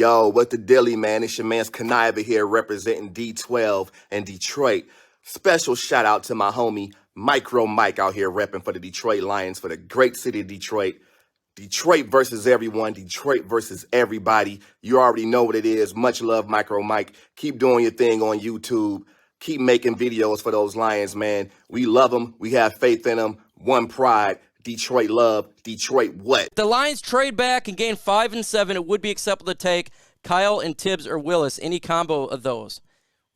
Yo, what the dilly, man? It's your man's Conniver here representing D12 and Detroit. Special shout out to my homie MicroMike out here repping for the Detroit Lions for the great city of Detroit. Detroit versus everyone. Detroit versus everybody. You already know what it is. Much love, MicroMike. Keep doing your thing on YouTube. Keep making videos for those Lions, man. We love them. We have faith in them. One pride. Detroit love. Detroit what? The Lions trade back and gain 5 and 7. It would be acceptable to take Kyle and Tibbs or Willis, any combo of those.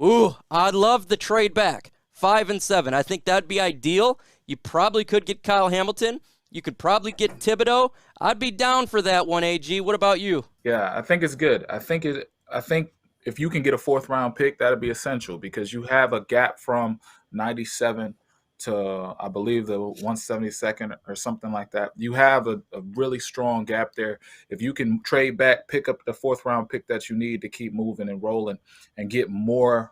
Ooh, I'd love the trade back. 5 and 7. I think that'd be ideal. You probably could get Kyle Hamilton. You could probably get Thibodeau. I'd be down for that one, AG. What about you? Yeah, I think it's good. I think if you can get a 4th round pick, that'd be essential because you have a gap from 97 to, I believe, the 172nd or something like that. You have a really strong gap there. If you can trade back, pick up the 4th round pick that you need to keep moving and rolling and get more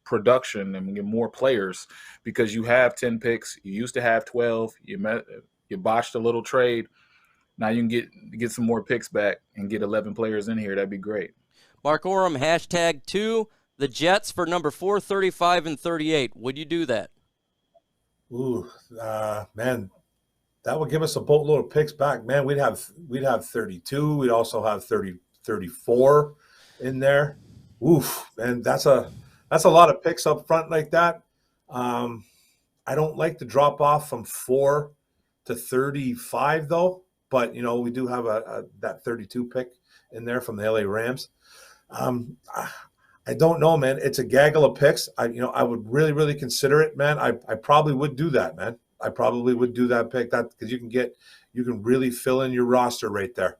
production and get more players, because you have 10 picks. You used to have 12. You botched a little trade. Now you can get some more picks back and get 11 players in here. That'd be great. Mark Orem, #2, the Jets for number 4, 35, and 38. Would you do that? Ooh, man, that would give us a boatload of picks back. Man, we'd have 32. We'd also have 34 in there. Oof, man, that's a lot of picks up front like that. I don't like the drop off from 4 to 35 though, but we do have that 32 pick in there from the LA Rams. I don't know, man. It's a gaggle of picks. I would really, really consider it, man. I probably would do that, man. I probably would do that pick because you can really fill in your roster right there.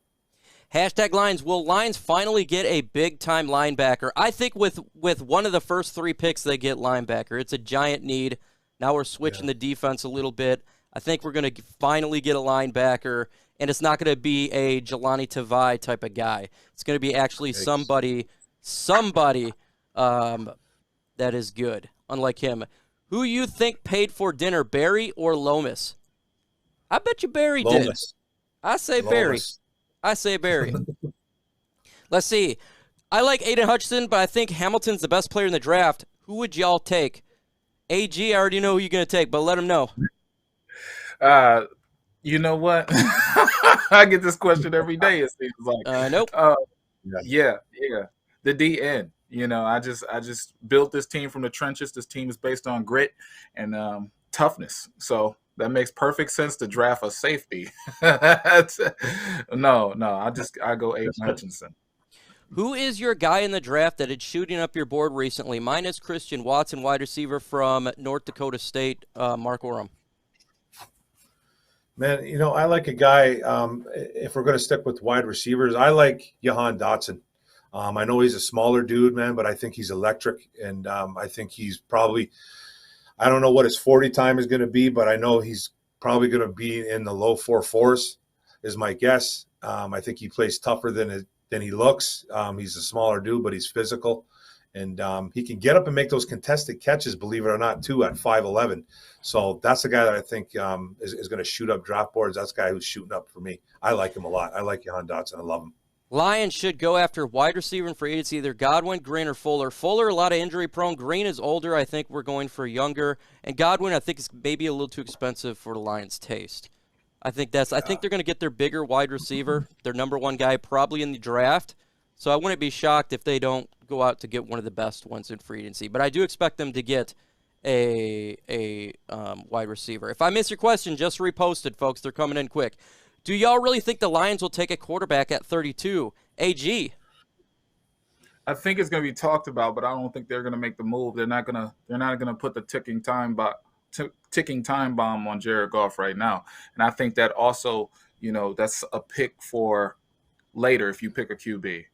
#Lions. Will Lions finally get a big-time linebacker? I think with one of the first 3 picks, they get linebacker. It's a giant need. Now we're switching the defense a little bit. I think we're going to finally get a linebacker, and it's not going to be a Jelani Tavai type of guy. It's going to be actually somebody that is good, unlike him. Who you think paid for dinner, Barry or Lomas? I bet you Barry did. I say Barry. Let's see. I like Aiden Hutchinson, but I think Hamilton's the best player in the draft. Who would y'all take? AG, I already know who you're going to take, but let him know. You know what? I get this question every day, it seems like. Nope. Yeah. The DN. I just built this team from the trenches. This team is based on grit and toughness. So that makes perfect sense to draft a safety. No, I go Aiden Hutchinson. Who is your guy in the draft that is shooting up your board recently? Mine is Christian Watson, wide receiver from North Dakota State, Mark Orem. Man, I like a guy, if we're going to stick with wide receivers, I like Jahan Dotson. I know he's a smaller dude, man, but I think he's electric, and I think he's probably – I don't know what his 40 time is going to be, but I know he's probably going to be in the low 4.4s is my guess. I think he plays tougher than he looks. He's a smaller dude, but he's physical. And he can get up and make those contested catches, believe it or not, too, at 5'11". So that's the guy that I think is going to shoot up draft boards. That's the guy who's shooting up for me. I like him a lot. I like Jahan Dotson. I love him. Lions should go after wide receiver and free agency, either Godwin, Green, or Fuller. Fuller, a lot of injury prone. Green is older. I think we're going for younger. And Godwin, I think, is maybe a little too expensive for the Lions' taste. I think they're going to get their bigger wide receiver, their number 1 guy, probably in the draft. So I wouldn't be shocked if they don't go out to get one of the best ones in free agency. But I do expect them to get a wide receiver. If I miss your question, just repost it, folks. They're coming in quick. Do y'all really think the Lions will take a quarterback at 32? AG? I think it's going to be talked about, but I don't think they're going to make the move. They're not going to put the ticking time bomb on Jared Goff right now. And I think that also, that's a pick for later if you pick a QB.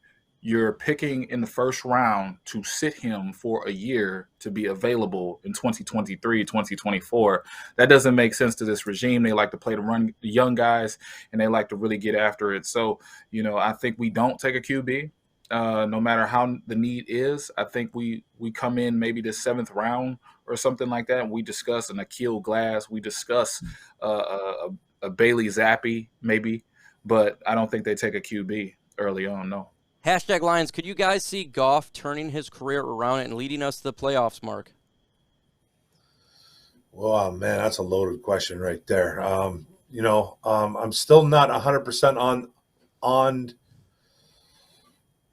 You're picking in the first round to sit him for a year to be available in 2023, 2024. That doesn't make sense to this regime. They like to play the young guys, and they like to really get after it. So, I think we don't take a QB, no matter how the need is. I think we come in maybe the 7th round or something like that, and we discuss an Akil Glass. We discuss a Bailey Zappi maybe, but I don't think they take a QB early on, no. Hashtag Lions, could you guys see Goff turning his career around and leading us to the playoffs, Mark? Well, man, that's a loaded question right there. I'm still not 100% on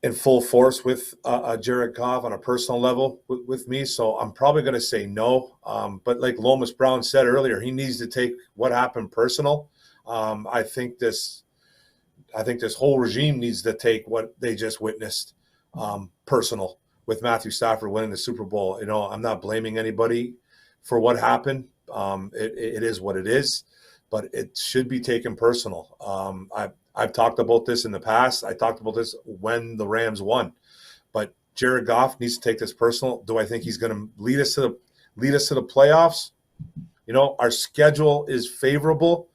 in full force with Jared Goff on a personal level with me, so I'm probably going to say no. But like Lomas Brown said earlier, he needs to take what happened personal. I think this whole regime needs to take what they just witnessed personal with Matthew Stafford winning the Super Bowl. I'm not blaming anybody for what happened. It is what it is, but it should be taken personal. I've talked about this in the past. I talked about this when the Rams won, but Jared Goff needs to take this personal. Do I think he's going to lead us to the playoffs? Our schedule is favorable,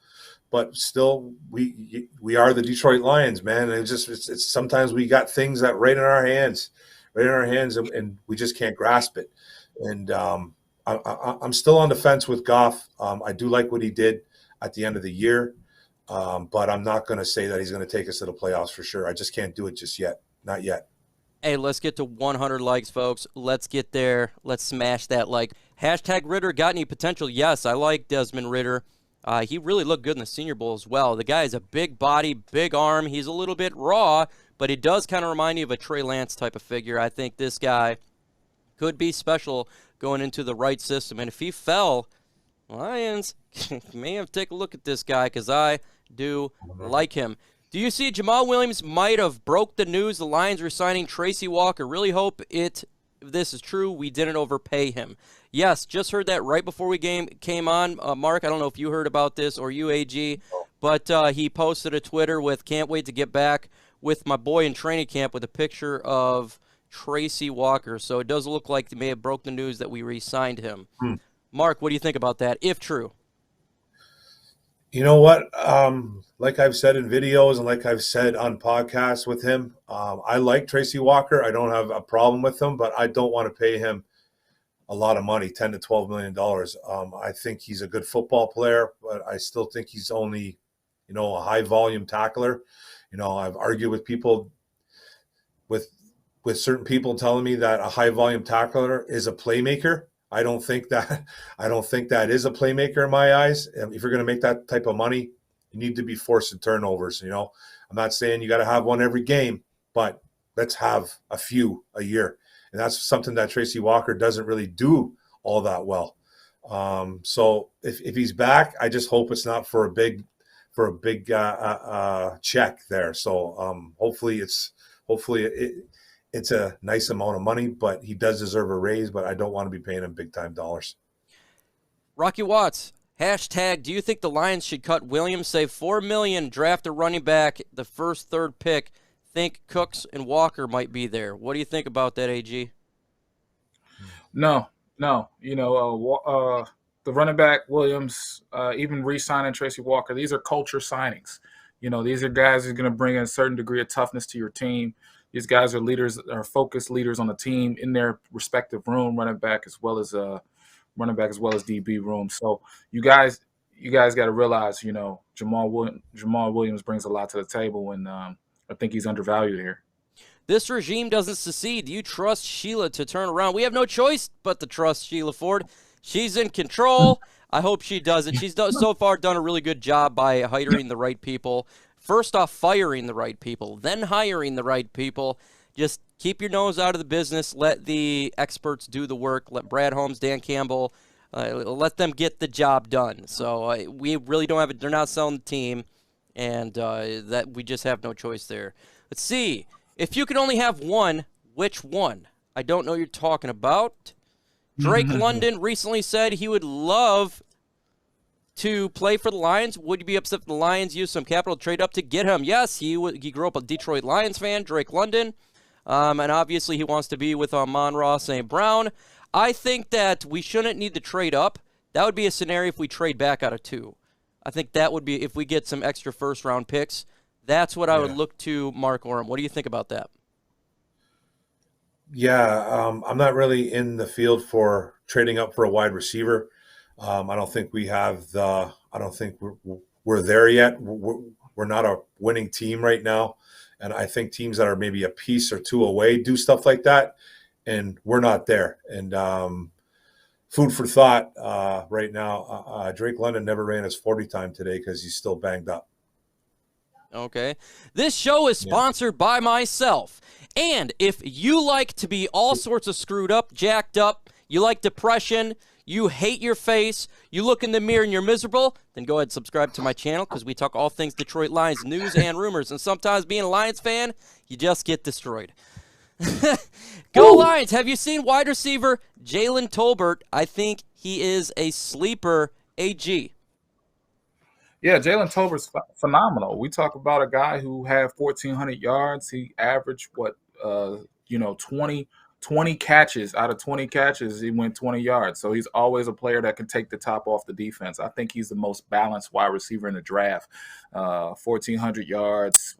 but still we are the Detroit Lions, man. And it's sometimes we got things that right in our hands, and we just can't grasp it. And I'm still on the fence with Goff. I do like what he did at the end of the year. But I'm not going to say that he's going to take us to the playoffs for sure. I just can't do it just yet. Not yet. Hey, let's get to 100 likes, folks. Let's get there. Let's smash that like. Hashtag Ridder got any potential? Yes, I like Desmond Ridder. He really looked good in the Senior Bowl as well. The guy is a big body, big arm. He's a little bit raw, but he does kind of remind you of a Trey Lance type of figure. I think this guy could be special going into the right system. And if he fell, Lions may have to take a look at this guy because I do like him. Do you see Jamal Williams might have broke the news the Lions were signing Tracy Walker? Really hope if this is true, we didn't overpay him. Yes, just heard that right before we came on. Mark, I don't know if you heard about this or you, AG, but he posted a Twitter with can't wait to get back with my boy in training camp with a picture of Tracy Walker. So it does look like they may have broke the news that we re-signed him. Mark, what do you think about that, if true? You know what? Like I've said in videos and like I've said on podcasts with him, I like Tracy Walker. I don't have a problem with him, but I don't want to pay him a lot of money, $10 to $12 million. I think he's a good football player, but I still think he's only, a high volume tackler. I've argued with people, with certain people telling me that a high volume tackler is a playmaker. I don't think that is a playmaker in my eyes. If you're going to make that type of money, you need to be forcing turnovers. I'm not saying you got to have one every game, but let's have a few a year. And that's something that Tracy Walker doesn't really do all that well. So if he's back, I just hope it's not for a big check there. So hopefully it's a nice amount of money, but he does deserve a raise, but I don't want to be paying him big-time dollars. Rocky Watts, hashtag, do you think the Lions should cut Williams, save $4 million, draft a running back, the first, third pick? Think Cooks and Walker might be there. What do you think about that, AG? No. The running back, Williams, even re-signing Tracy Walker, these are culture signings. These are guys who are going to bring a certain degree of toughness to your team. These guys are leaders, are focused leaders on the team in their respective room, running back as well as DB room. So you guys got to realize, Jamal Williams brings a lot to the table, and I think he's undervalued here. This regime doesn't secede. Do you trust Sheila to turn around? We have no choice but to trust Sheila Ford. She's in control. I hope she does it. She's so far done a really good job by hiring the right people. First off, firing the right people, then hiring the right people. Just keep your nose out of the business. Let the experts do the work. Let Brad Holmes, Dan Campbell, let them get the job done. So we really don't have it. They're not selling the team, and that we just have no choice there. Let's see. If you could only have one, which one? I don't know what you're talking about. Drake London recently said he would love to play for the Lions. Would you be upset if the Lions used some capital trade up to get him? Yes, he grew up a Detroit Lions fan, Drake London, and obviously he wants to be with Amon-Ra St. Brown. I think that we shouldn't need to trade up. That would be a scenario if we trade back out of 2. I think that would be if we get some extra first-round picks. That's what I would look to Mark Orem. What do you think about that? Yeah, I'm not really in the field for trading up for a wide receiver. I don't think we have I don't think we're there yet. We're not a winning team right now, And I think teams that are maybe a piece or two away do stuff like that, and we're not there. And food for thought right now, Drake London never ran his 40 time today because he's still banged up. Okay. This show is sponsored by myself. And if you like to be all sorts of screwed up, jacked up, you like depression, you hate your face, you look in the mirror and you're miserable, then go ahead and subscribe to my channel because we talk all things Detroit Lions news and rumors. And sometimes being a Lions fan, you just get destroyed. Go Lions! Have you seen wide receiver Jalen Tolbert? I think he is a sleeper AG. Yeah, Jalen Tolbert's phenomenal. We talk about a guy who had 1,400 yards. He averaged, 20 catches. Out of 20 catches, he went 20 yards. So he's always a player that can take the top off the defense. I think he's the most balanced wide receiver in the draft. 1,400 yards,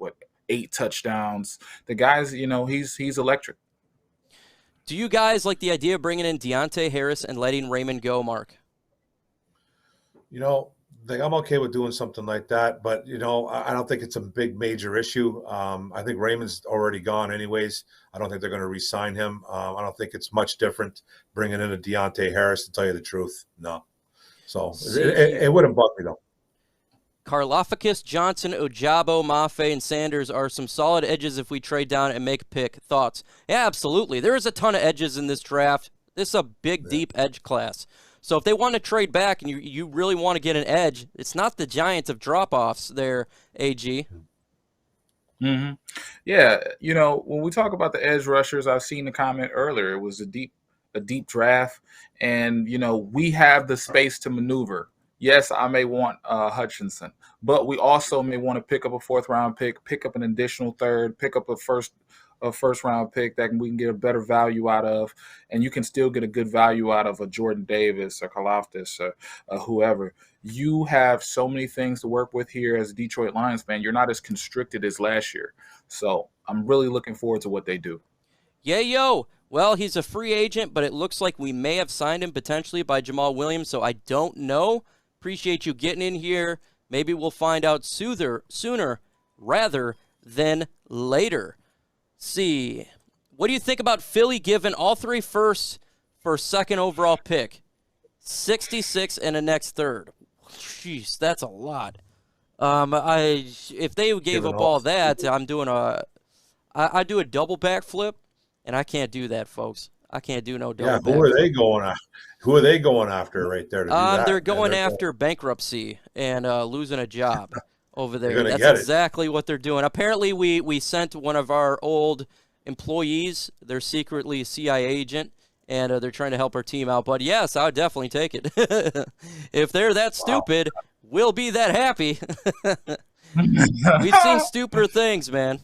8 touchdowns. The guy's, he's electric. Do you guys like the idea of bringing in Deontay Harris and letting Raymond go, Mark? I'm okay with doing something like that, but I don't think it's a big major issue. I think Raymond's already gone anyways. I don't think they're going to re-sign him. I don't think it's much different bringing in a Deontay Harris, to tell you the truth. No. So it wouldn't bug me though. Karlafakis, Johnson, Ojabo, Mafe, and Sanders are some solid edges if we trade down and make a pick. Thoughts? Yeah, absolutely. There is a ton of edges in this draft. This is a big, deep edge class. So if they want to trade back and you really want to get an edge, it's not the Giants of drop-offs there, AG. Mm-hmm. Yeah, when we talk about the edge rushers, I've seen the comment earlier. It was a deep draft, and we have the space to maneuver. Yes, I may want Hutchinson, but we also may want to pick up a 4th-round pick up an additional 3rd, pick up a first-round pick that we can get a better value out of, and you can still get a good value out of a Jordan Davis or Karlaftis or whoever. You have so many things to work with here as a Detroit Lions fan. You're not as constricted as last year. So I'm really looking forward to what they do. Yeah, yo. Well, he's a free agent, but it looks like we may have signed him potentially by Jamal Williams, so I don't know. Appreciate you getting in here. Maybe we'll find out sooner rather than later. See, what do you think about Philly giving all 3 firsts for 2nd overall pick? 66 and a next 3rd. Jeez, that's a lot. If they gave up all that, I do a double backflip, and I can't do that, folks. I can't do no double backflip. Who are they going after? Who are they going after right there to do that? They're going after bankruptcy and losing a job over there. That's exactly what they're doing. Apparently, we sent one of our old employees. They're secretly a CIA agent, and they're trying to help our team out. But, yes, I would definitely take it. If they're that stupid, we'll be that happy. We've seen stupider things, man.